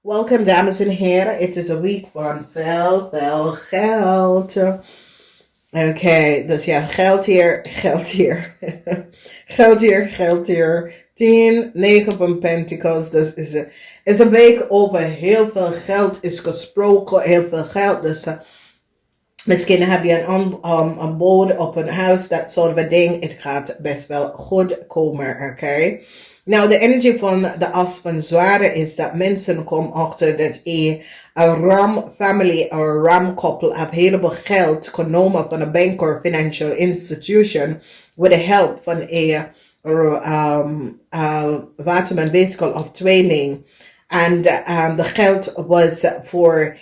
Welkom dames en heren, het is een week van veel geld. Oké, dus ja, geld hier. geld hier. 10, 9 van Pentacles, dus is een week over heel veel geld is gesproken, heel veel geld. Dus misschien heb je een bod op een huis, dat soort van ding. Het gaat best wel goed komen, oké? Nou, de energie van de as van zware is dat mensen komen achter dat een ram family, een ram koppel, heb heleboel geld genomen van een bank of financial institution with the help van een waterman vehicle of tweeling. En de geld was voor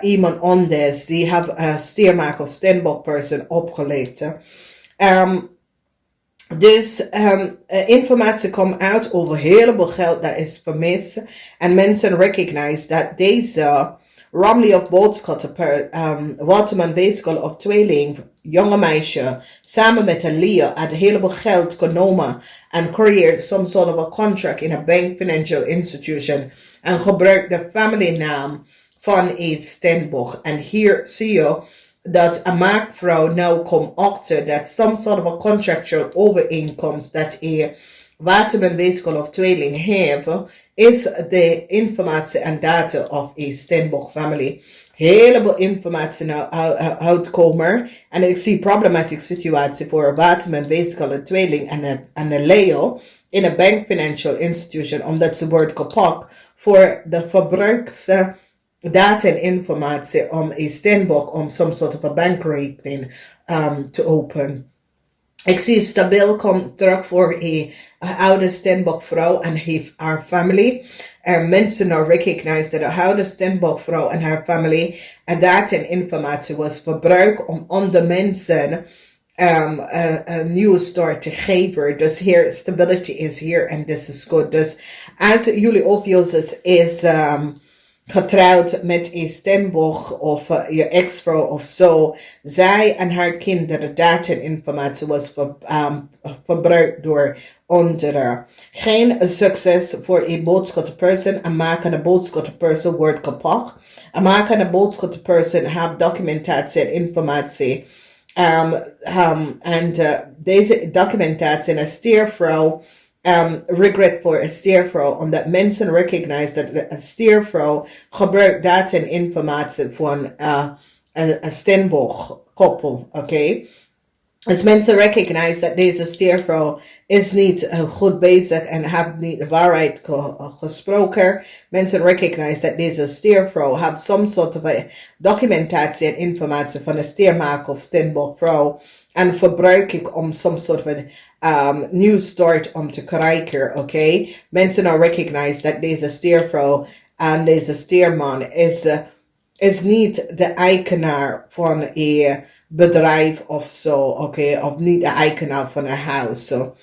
iemand anders die heeft een steermaker of standbox person opgelegd. Dus informatie komt uit over heleboel geld dat is vermist. En mensen recognize dat deze Romney of boodschap waterman vehicle of tweeling, jonge meisje, samen met een Leo, had heleboel geld genomen en creëert some sort of a contract in a bank financial institution en gebruikt de family naam van een standboek. En hier zie je dat een maakvrouw nou komt achter dat some sort of a contractual overeenkomst dat een waterman vehicle of tweeling heeft, is de informatie en data of een standboek family. Heleboel informatie nou uitkomen. En ik zie problematische situatie voor een waterman vehicle, een tweeling en een Leo in een bank financial institution, omdat ze wordt gepakt voor de verbruiks data en informatie om een standboek, om some sort of a bankrekening te openen. Ik zie stabiel komt terug voor een oude standboek vrouw en haar family. Mensen nou recognize dat de oude standboek vrouw en haar family data en informatie was verbruikt om andere mensen een nieuwe start te geven. Dus hier, stability is hier en this is good. Dus als jullie OPHIUCHUS is getrouwd met een standboek of je ex-vrouw of zo, zij en haar kinderen data en informatie was verbruikt door anderen. Geen succes voor een boodschapperperson. Een makende boodschapperperson wordt gepakt. Een makende boodschapperperson heeft documentatie en informatie. En deze documentatie en een steervrouw regret voor een steervrouw, omdat mensen recognize dat een steervrouw gebruikt data en informatie van een standboek koppel, oké? Dus mensen recognize dat deze steervrouw is niet goed bezig en heeft niet de waarheid gesproken. Mensen recognize dat deze steervrouw heeft some sort of documentatie en informatie van een steermaker of standboekvrouw en verbruik ik om some sort of new start om te krijgen, oké? Mensen recognize dat deze steervrouw en deze steerman is niet de eigenaar van een bedrijf of zo, oké? Of niet de eigenaar van een huis. So,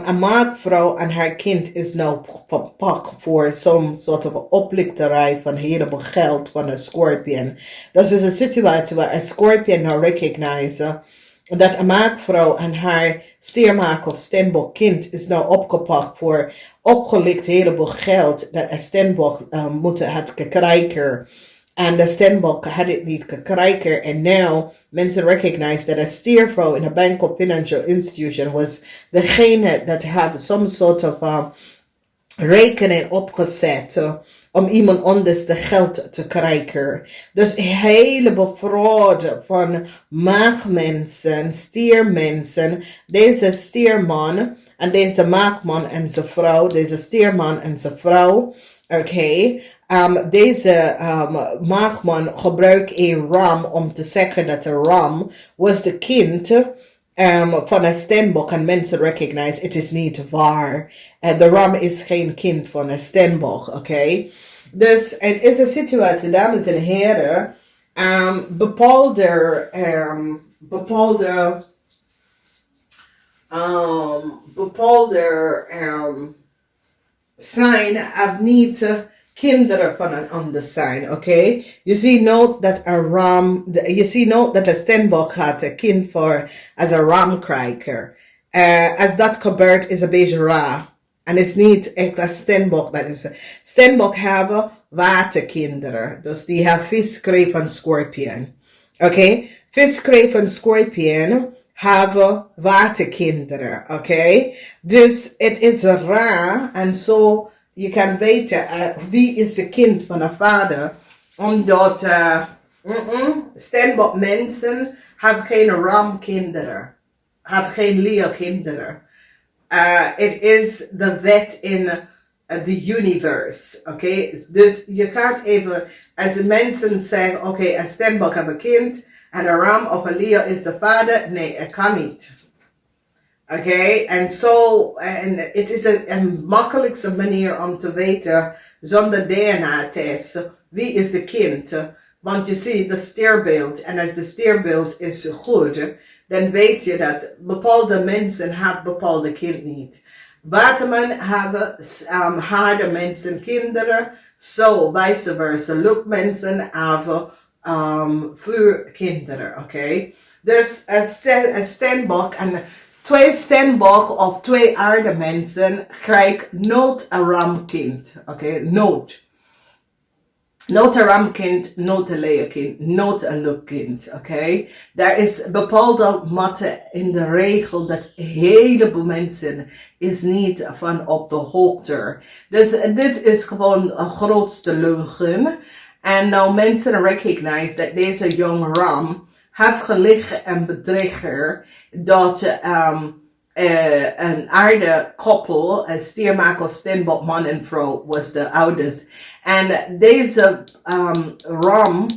een maakvrouw en haar kind is nou verpakt voor some sort of oplichterij van heleboel geld van een scorpion. Dat is een situatie waar een scorpion nou recognize dat een maakvrouw en haar steermaker of standboek kind is nou opgepakt voor opgelicht heleboel geld dat een standboek had gekregen. En de standboek had het niet gekregen. En nu mensen recognize dat een steervrouw in een bank of financial institution was degene dat have some sort of rekening opgezet om iemand anders de geld te krijgen. Dus een heleboel fraude van maagmensen, stiermensen. Deze stierman en deze maagman en zijn vrouw, deze stierman en zijn vrouw, oké. Deze maagman gebruikt een ram om te zeggen dat de ram was de kind van een standboek en mensen recognize het is niet waar. De ram is geen kind van een standboek, oké? Dus het is een situatie, dames en heren, bepaalde sign of niet kinderen van een ander zijn, oké? Je ziet nooit dat een standboek had een kind voor als een ramkrijger. Als dat gebeurt is een beetje raar. En is niet echt een standboek. Dat is standboek hebben waterkinderen. Dus die hebben vis, kreef en scorpion. Oké? Vis, kreef en scorpion hebben waterkinderen. Oké? Dus het is raar. En zo je kan weten wie is de kind van een vader. Omdat Steenbok mensen hebben geen ramkinderen. Hebben geen Leo-kinderen. Het is de wet in the universe. Oké? Dus je gaat even, als de mensen zeggen, oké, een Steenbok heeft een kind en een ram of een Leo is de vader. Nee, het kan niet. Oké? En zo, en het is een makkelijkste manier om te weten, zonder DNA-test, wie is de kind. Want je ziet de sterbeeld, en als de sterbeeld is goed, dan weet je dat bepaalde mensen hebben bepaalde kind niet. Waterman hebben harde mensen kinderen, zo vice versa. Luchtmensen hebben vuurkinderen, oké? Dus een Steenbok en 2 Steenbok of 2 aarde mensen krijgen nooit een ramkind, oké? Nooit. Nooit een ramkind, nooit een leeuwkind, nooit een luchtkind, oké? Daar is bepaalde mate in de regel dat een heleboel mensen is niet van op de hoogte. Dus dit is gewoon een grootste leugen. En nou mensen recognize dat deze jong ram heeft gelicht en bedreigd dat een aarde koppel, een stiermaker of steenbok man en vrouw, was de ouders. En deze ram,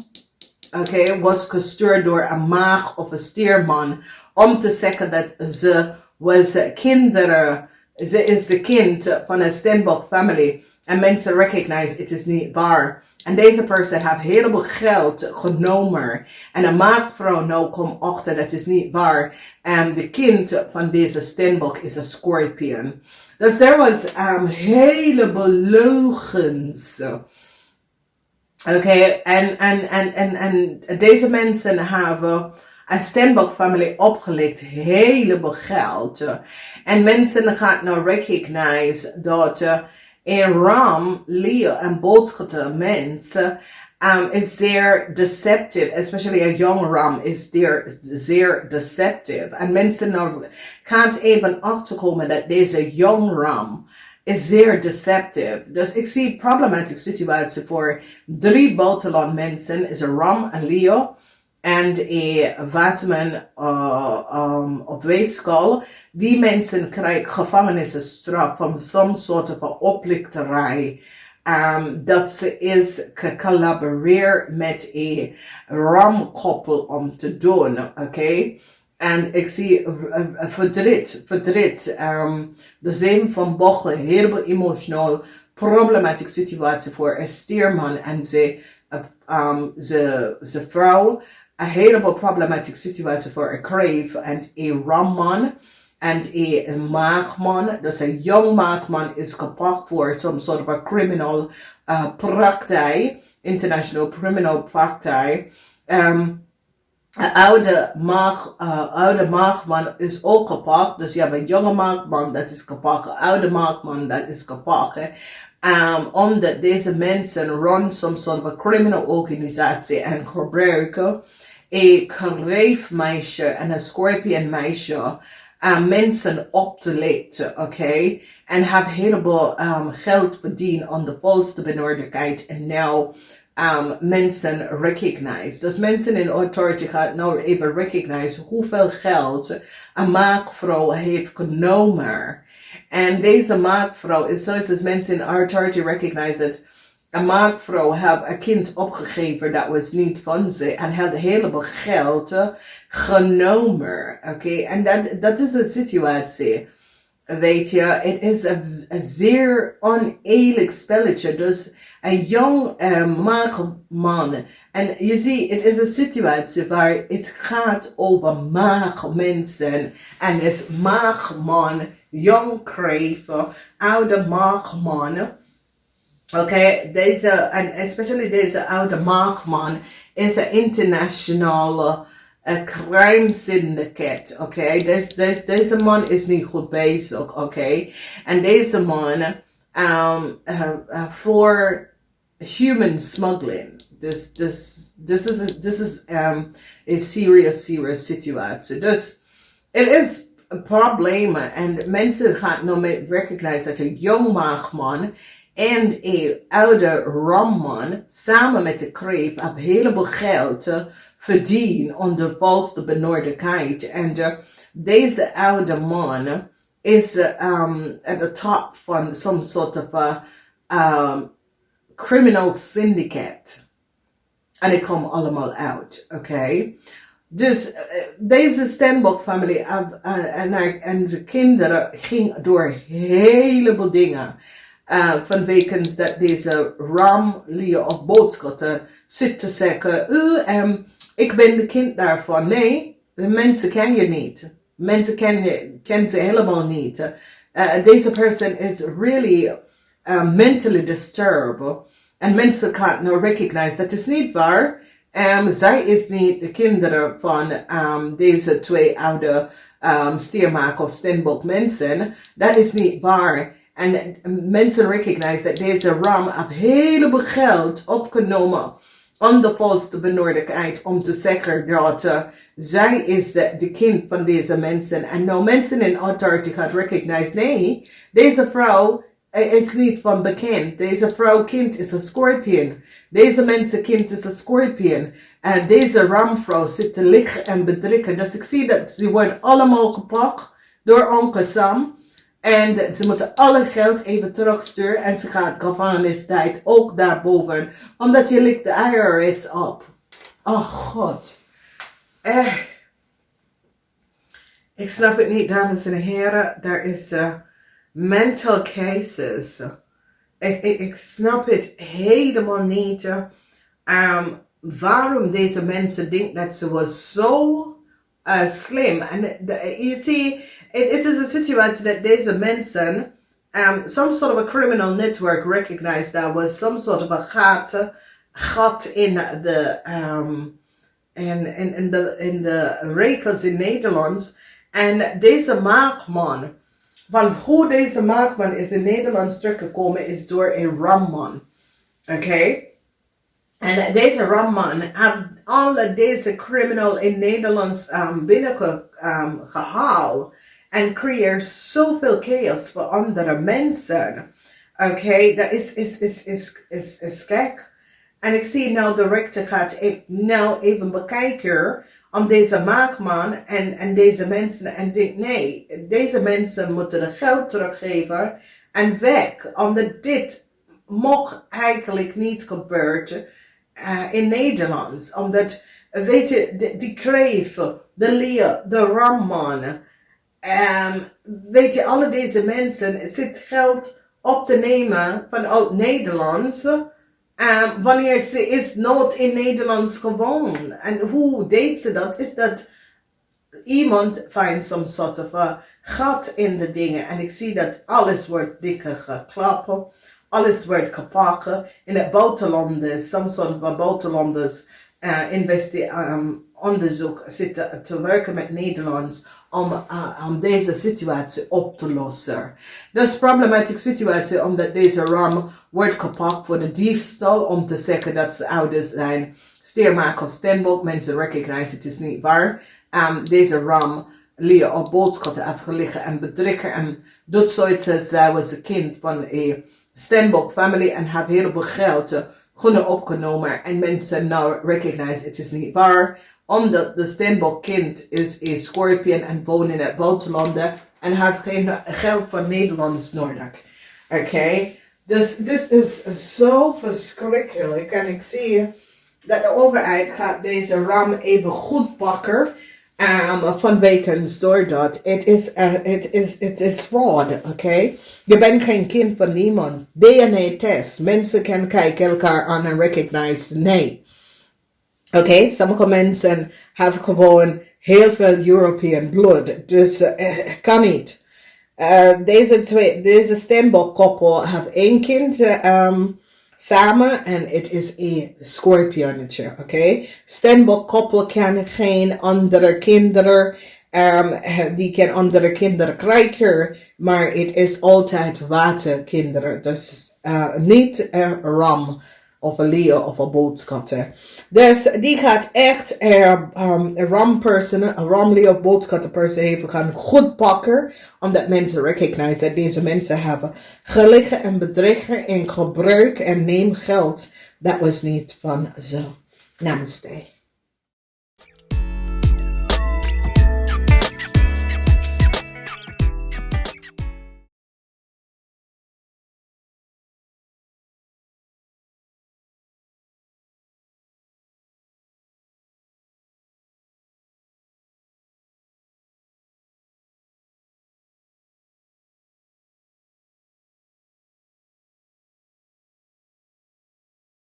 was gestuurd door een maag of een stierman om te zeggen dat ze was kinderen, ze is de kind van een steenbok family. En mensen recognize het is niet waar. En deze persoon heeft een heleboel geld genomen. En een maagvrouw nou komt achter dat is niet waar. En de kind van deze steenbok is een scorpion. Dus er was een heleboel leugens. Oké, en deze mensen hebben een steenbok familie opgelegd heleboel geld. En mensen gaan nou recognize dat een ram, Leo, een boodschatter mens is zeer deceptive. Especially a young ram is zeer deceptive. En mensen nou gaan even achterkomen dat deze young ram is zeer deceptive. Dus ik zie een problematische situatie voor 3 buitenland mensen. Is een ram, een Leo en een waterman of weeskal. Die mensen krijgen gevangenisstraf van some soort van oplichterij. Dat ze is gecollaboreerd met een ramkoppel om te doen. Oké? En ik zie verdriet. De 7 van bochten, heel emotioneel, problematische situatie voor een stierman en zijn vrouw. Een heleboel problematische situatie voor een kreef en een ramman. En een maagman, dus een jong maagman is gepakt voor some sort of a criminal praktijk, international criminal praktijk. Een oude maagman is ook gepakt, dus je hebt een jonge maagman dat is gepakt, een oude maagman dat is gepakt. Omdat deze mensen run some sort of a criminal organisatie en gebruiken een kreefmeisje en een scorpion meisje mensen op te leiden, oké? En have heleboel geld verdiend aan de volste benodigdheid en nou mensen recognize. Dus mensen in authority gaan nou even recognize hoeveel geld een maagvrouw heeft genomen. En deze maagvrouw is zoals als mensen in authority recognize dat een maagvrouw heeft een kind opgegeven dat was niet van ze en had een heleboel geld genomen. Oké? En dat is een situatie. Weet je, het is een zeer oneerlijk spelletje. Dus een jong maagman. En je ziet, het is een situatie waar het gaat over maagmensen. En het is maagman, jong kreven, oude maagman. Oké, deze, en especially deze oude maagman is een internationale crime syndicate, oké. Deze man is niet goed bezig, oké. En deze man, voor human smuggling. This is a serious situatie. Dus het is een probleem en mensen gaan nou mee recognize dat een jong maagman en een oude ramman samen met de kreef een heleboel geld verdienen onder valse benodigdheid. En deze oude man is at the top van some sort of a criminal syndicate. En het komt allemaal uit, oké? Dus deze Stenbock-familie en de kinderen gingen door een heleboel dingen. Vanwege dat deze ramlieden of boodschappen zit te zeggen, ik ben de kind daarvan. Nee, de mensen ken je niet. Mensen ken ze helemaal niet. Deze persoon is really mentally disturbed. En mensen gaan nou recognize dat is niet waar. Zij is niet de kinderen van deze twee oude Stiermaak of Stenbock mensen. Dat is niet waar. En mensen recognize dat deze ram een heleboel geld opgenomen onder valse benodigdheid om te zeggen dat zij is de kind van deze mensen. En nou mensen in authority gaat recognize, nee, deze vrouw is niet van bekend. Deze vrouw kind is een scorpion. Deze mensen kind is een scorpion. En deze ramvrouw zit te liggen en bedrikken. Dus ik zie dat ze worden allemaal gepakt door onkel Sam. En ze moeten alle geld even terugsturen. En ze gaat gevangenistijd ook daarboven. Omdat je likt de IRS op. Oh god. Ik snap het niet, dames en heren. Daar is mental cases. Ik snap het helemaal niet. Waarom deze mensen denken dat ze was zo slim. En you see, it is a situation that deze mensen, some sort of a criminal network recognized that was some sort of a gat in de rekels in Nederlands. En deze maakman, van hoe deze maakman is in Nederland teruggekomen is door een ramman. Oké? En deze ramman heeft alle deze criminal in Nederland binnengehaald. En creëert zoveel chaos voor andere mensen. Oké? Dat is gek. En ik zie nou de rechter gaat nou even bekijken om deze maakman en deze mensen en denk nee, deze mensen moeten de geld teruggeven en weg. Omdat dit mocht eigenlijk niet gebeuren in Nederland. Omdat, weet je, die kreef, de leer, de ramman, weet je, alle deze mensen zit geld op te nemen vanuit Nederlands. Wanneer ze is nooit in Nederlands gewoon. En hoe deed ze dat? Is dat iemand vindt some sort of a gat in de dingen. En ik zie dat alles wordt dikker geklapt. Alles wordt gepakt. In het buitenland is some sort of a buitenlanders onderzoek zitten te werken met Nederlands om deze situatie op te lossen. Dat is een problematische situatie omdat deze ram wordt gepakt voor de diefstal om te zeggen dat ze ouders zijn. Stiermaak of Stenbock, mensen recognize het is niet waar. Deze ram leer op boodschappen afgeliggen en bedriegen en doet zoiets als zij was een kind van een Stenbock family en heeft heel veel geld kunnen opgenomen en mensen nou recognize het is niet waar. Omdat de Stenbock kind is een scorpion en woont in het buitenland en heeft geen geld van Nederlands nodig. Oké? Dus dit is zo verschrikkelijk. En ik zie dat de overheid gaat deze ram even goed pakken. Vanwege doordat het is fraud, oké? Je bent geen kind van niemand. DNA-test. Mensen kunnen kijken elkaar aan en recognize. Nee. Oké, sommige mensen hebben gewoon heel veel European blood. Dus kan niet. Deze Stenbock koppel heeft één kind samen en het is een scorpionnetje, oké? Stenbock koppel kan geen andere kinderen, die kan andere kinderen krijgen, maar het is altijd waterkinderen, dus niet ram. of een leer of een boodschatter. Dus die gaat echt een ramperson, een ramleer of boodschatterperson even gaan goed pakken. Omdat mensen recognize dat deze mensen hebben geliegen en bedriegen en gebruik en neem geld. Dat was niet van ze. Namaste.